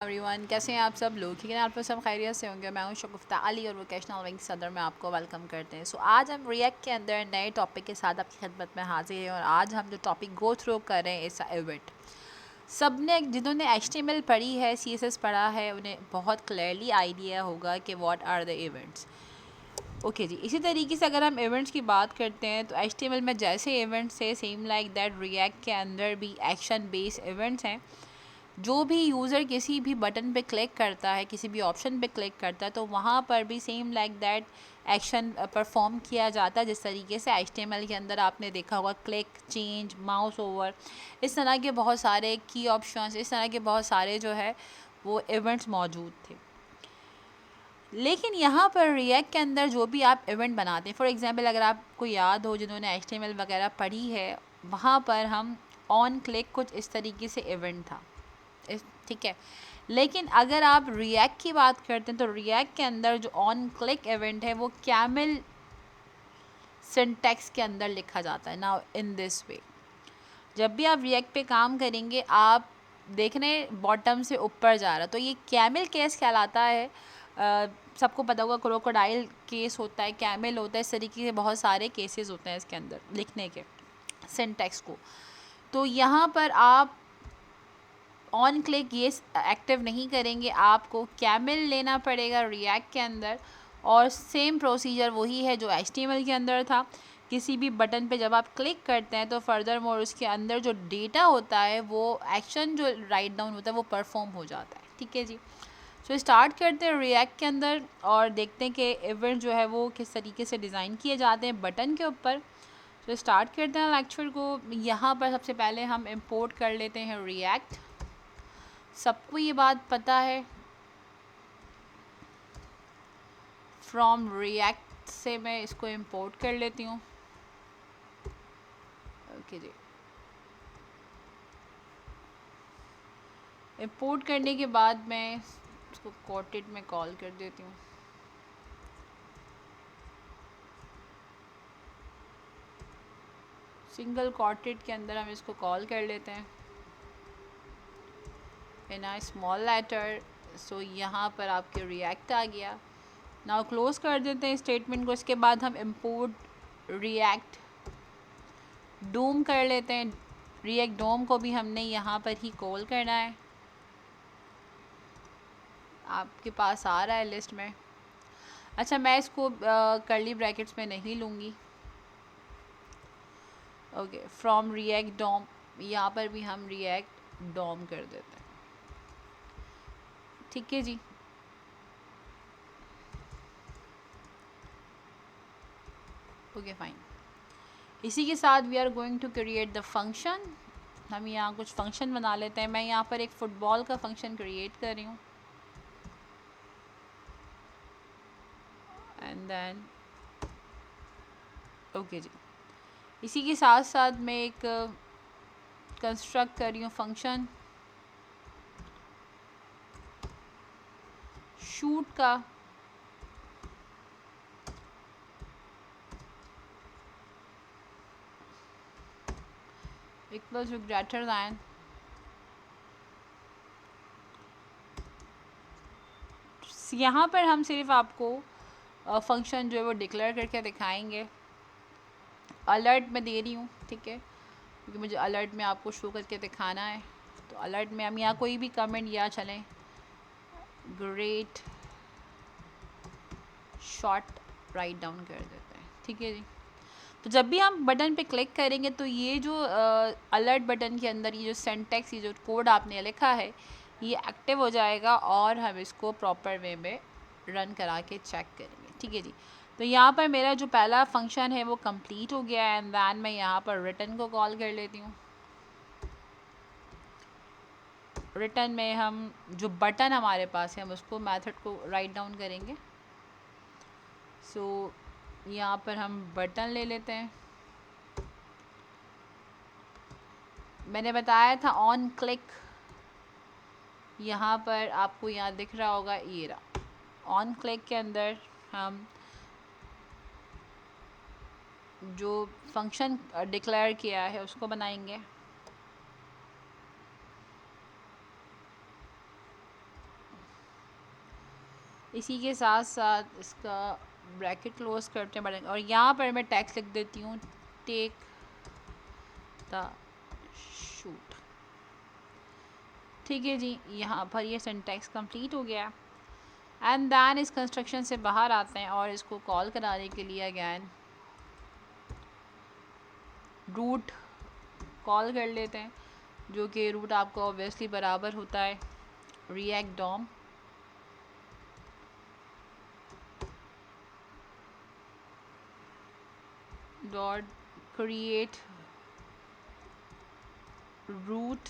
Everyone, कैसे हैं आप सब लोग? ठीक है, आप लोग सब खैरियत से होंगे। मैं हूं शगुफ्ता अली और वोकेशनल विंग सदर में आपको वेलकम करते हैं। सो आज हम रिएक्ट के अंदर नए टॉपिक के साथ आपकी खिदमत में हाजिर हैं और आज हम जो टॉपिक गो थ्रू कर रहे हैं इस इवेंट। सब ने जिन्होंने HTML पढ़ी है, CSS पढ़ा है, उन्हें बहुत क्लियरली आइडिया होगा कि what are the events. Okay जी, इसी तरीके से अगर हम इवेंट्स की बात करते हैं तो HTML में जैसे इवेंट्स है, सेम लाइक दैट रिएक्ट के अंदर भी एक्शन बेस्ड इवेंट्स हैं। जो भी यूज़र किसी भी बटन पे क्लिक करता है, किसी भी ऑप्शन पे क्लिक करता है, तो वहाँ पर भी same like that action perform किया जाता है। जिस तरीके से HTML के अंदर आपने देखा होगा क्लिक, चेंज, माउस ओवर, इस तरह के बहुत सारे की ऑप्शंस, इस तरह के बहुत सारे जो है वो इवेंट्स मौजूद थे। लेकिन यहाँ पर रिएक्ट के अंदर जो भी आप इवेंट बनाते हैं, फॉर एग्जांपल अगर आपको याद हो जिन्होंने HTML वगैरह पढ़ी है, वहाँ पर हम ऑन क्लिक कुछ इस तरीके से इवेंट था, ठीक है। लेकिन अगर आप रिएक्ट की बात करते हैं तो रिएक्ट के अंदर जो ऑन क्लिक इवेंट है वो कैमल सिंटैक्स के अंदर लिखा जाता है। नाउ इन दिस वे, जब भी आप रिएक्ट पे काम करेंगे, आप देखने बॉटम से ऊपर जा रहा, तो ये कैमल केस कहलाता है। सबको पता होगा क्रोकोडाइल केस होता है, कैमल होता है, इस तरीके के बहुत सारे केसेस होते हैं इसके अंदर लिखने के सिंटैक्स को। तो यहाँ पर आप ऑन क्लिक ये एक्टिव नहीं करेंगे, आपको कैमल लेना पड़ेगा रिएक्ट के अंदर। और सेम प्रोसीजर वही है जो HTML के अंदर था। किसी भी बटन पे जब आप क्लिक करते हैं तो फर्दर मोर उसके अंदर जो डेटा होता है, वो एक्शन जो राइट डाउन होता है वो परफॉर्म हो जाता है। ठीक है जी। सो स्टार्ट करते हैं रिएक्ट के अंदर और देखते हैं कि इवेंट जो है वो किस तरीके से डिज़ाइन किए जाते हैं बटन के ऊपर। तो स्टार्ट करते हैं लेक्चर को। यहाँ पर सबसे पहले हम इंपोर्ट कर लेते हैं रिएक्ट। सबको ये बात पता है, फ्रॉम रिएक्ट से मैं इसको इंपोर्ट कर लेती हूँ। ओके जी, इंपोर्ट करने के बाद मैं इसको कॉटेड में कॉल कर देती हूँ। सिंगल कॉटेड के अंदर हम इसको कॉल कर लेते हैं इन आ स्मॉल लेटर। सो यहाँ पर आपके रिएक्ट आ गया। नाउ क्लोज कर देते हैं स्टेटमेंट को। इसके बाद हम इंपोर्ट रिएक्ट डोम कर लेते हैं। रिएक्ट डोम को भी हमने यहाँ पर ही कॉल करना है। आपके पास आ रहा है लिस्ट में। अच्छा, मैं इसको कर्ली ब्रैकेट्स में नहीं लूँगी। ओके, फ्रॉम रिएक्ट डॉम, यहाँ पर भी हम रिएक्ट डॉम कर देते हैं। ठीक है जी। Okay fine. इसी के साथ we are going to create the function. हम यहाँ कुछ फंक्शन बना लेते हैं। मैं यहाँ पर एक फ़ुटबॉल का फंक्शन क्रिएट कर रही हूँ एंड देन ओके जी। इसी के साथ साथ मैं एक कंस्ट्रक्ट कर रही हूँ फंक्शन शूट का। इक्वल्स टू ग्रेटर दैन, यहाँ पर हम सिर्फ आपको फंक्शन जो है वो डिक्लेयर करके दिखाएंगे। अलर्ट में दे रही हूँ, ठीक है, क्योंकि मुझे अलर्ट में आपको शो करके दिखाना है। तो अलर्ट में हम यहाँ कोई भी कमेंट या चलें, ग्रेट शॉट राइट डाउन कर देते हैं। ठीक है जी। तो जब भी हम बटन पे क्लिक करेंगे तो ये जो अलर्ट बटन के अंदर ये जो सिंटैक्स, ये जो कोड आपने लिखा है, ये एक्टिव हो जाएगा और हम इसको प्रॉपर वे में रन करा के चेक करेंगे। ठीक है जी। तो यहाँ पर मेरा जो पहला फंक्शन है वो कंप्लीट हो गया है एंड दैन मैं यहाँ पर रिटर्न को कॉल कर लेती हूँ। रिटर्न में हम जो बटन हमारे पास है हम उसको मेथड को राइट डाउन करेंगे। सो यहाँ पर हम बटन ले लेते हैं। मैंने बताया था ऑन क्लिक, यहाँ पर आपको यहाँ दिख रहा होगा, ये रहा। ऑन क्लिक के अंदर हम जो फंक्शन डिक्लेयर किया है उसको बनाएंगे। इसी के साथ साथ इसका ब्रैकेट क्लोज करते हैं और यहाँ पर मैं टेक्स्ट लिख देती हूँ, टेक द शूट। ठीक है जी, यहाँ पर ये सिंटैक्स कंप्लीट हो गया। एंड दैन इस कंस्ट्रक्शन से बाहर आते हैं और इसको कॉल कराने के लिए अगैन रूट कॉल कर लेते हैं, जो कि रूट आपको ऑब्वियसली बराबर होता है React DOM dot create root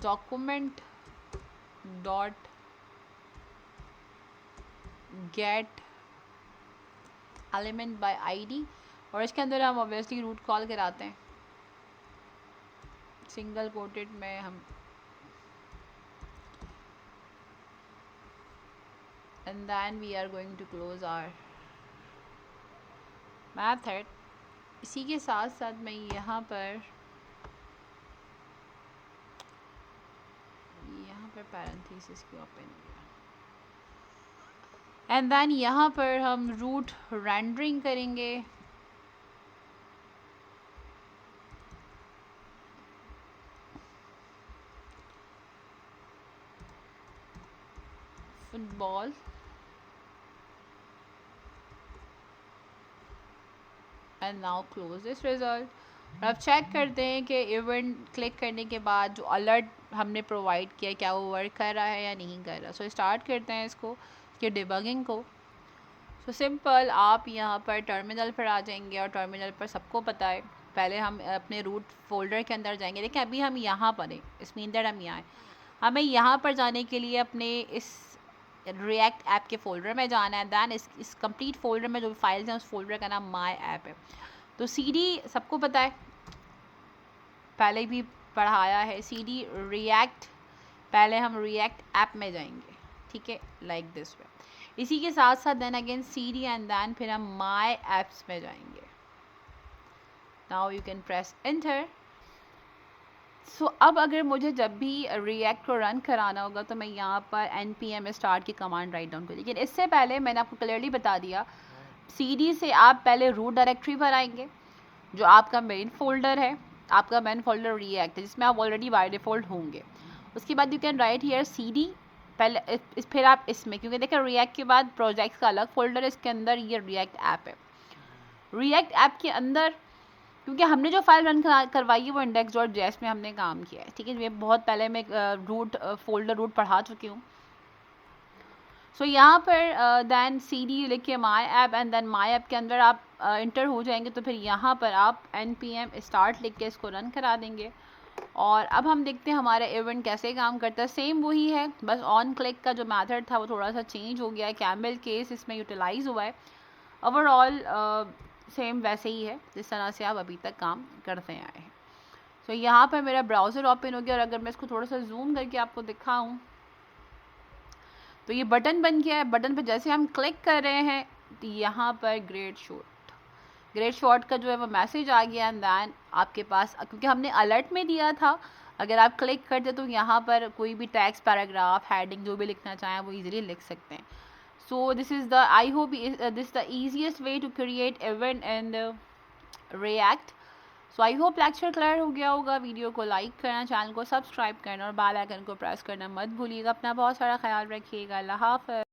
document dot get element by ID, और इसके अंदर हम ऑब्वियसली रूट कॉल कराते हैं सिंगल कोटेड में हम, and then we are going to close our method। इसी के साथ साथ मैं यहाँ पर पैरेंथेसिस को ओपन किया, एंड देन यहाँ पर हम रूट रेंडरिंग करेंगे। Football and now close this result. और अब चेक करते हैं कि इवेंट क्लिक करने के बाद जो अलर्ट हमने प्रोवाइड किया क्या वो वर्क कर रहा है या नहीं कर रहा। सो स्टार्ट करते हैं इसको कि डिबगिंग को। सो सिंपल, आप यहाँ पर टर्मिनल पर आ जाएंगे और टर्मिनल पर सबको पता है, पहले हम अपने रूट फोल्डर के अंदर जाएंगे। देखिए अभी हम यहाँ पर हैं, इस मीन दैट हम यहाँ हैं। हमें यहाँ पर जाने के लिए अपने इस रिएक्ट ऐप के फोल्डर में जाना है। दैन इस कंप्लीट फोल्डर में जो फाइल्स हैं उस फोल्डर का नाम माई ऐप है। तो सीडी सबको पता है, पहले भी पढ़ाया है, सीडी रिएक्ट, पहले हम रिएक्ट ऐप में जाएंगे, ठीक है, लाइक दिस वे। इसी के साथ साथ then again CD and then फिर हम माई ऐप्स में जाएंगे। Now you can press enter. So अब अगर मुझे जब भी रिएक्ट को रन कराना होगा तो मैं यहाँ पर npm स्टार्ट की कमांड राइट डाउन करूँ। लेकिन इससे पहले मैंने आपको क्लियरली बता दिया, सीडी से आप पहले रूट डायरेक्टरी पर आएंगे, जो आपका मेन फोल्डर है, आपका मेन फोल्डर रिएक्ट है जिसमें आप ऑलरेडी बाय डिफ़ॉल्ट होंगे। उसके बाद you can write here CD, पहले फिर आप इसमें, क्योंकि देखिए रिएक्ट के बाद प्रोजेक्ट्स का अलग फोल्डर है, इसके अंदर ये रिएक्ट ऐप है। रिएक्ट ऐप के अंदर क्योंकि हमने जो फाइल रन करवाई है वो index.js में हमने काम किया है, ठीक है। ये बहुत पहले मैं रूट फोल्डर रूट पढ़ा चुकी हूँ। सो यहाँ पर दैन cd लिख के my app and then my app के अंदर आप इंटर हो जाएंगे। तो फिर यहाँ पर आप npm स्टार्ट लिख के इसको रन करा देंगे। और अब हम देखते हैं हमारा इवेंट कैसे काम करता है। सेम वही है, बस ऑन क्लिक का जो मेथड था वो थोड़ा सा चेंज हो गया है, कैमल केस इसमें यूटिलाइज हुआ है। ओवरऑल सेम वैसे ही है जिस तरह से आप अभी तक काम करते आए हैं। सो यहाँ पर मेरा ब्राउज़र ओपन हो गया और अगर मैं इसको थोड़ा सा जूम करके आपको दिखाऊं तो ये बटन बन गया है। बटन पर जैसे हम क्लिक कर रहे हैं तो यहाँ पर ग्रेट शॉट का जो है वो मैसेज आ गया। एंड दैन आपके पास, क्योंकि हमने अलर्ट में दिया था, अगर आप क्लिक करते तो यहाँ पर कोई भी टेक्स्ट, पैराग्राफ, हेडिंग जो भी लिखना चाहें वो इजीली लिख सकते हैं। So this is the, I hope this is the easiest way to create event and React. So I hope lecture clear हो गया होगा। वीडियो को लाइक करना, चैनल को सब्सक्राइब करना और बेल आइकन को प्रेस करना मत भूलिएगा। अपना बहुत सारा ख्याल रखिएगा। अल्लाह हाफ़िज़।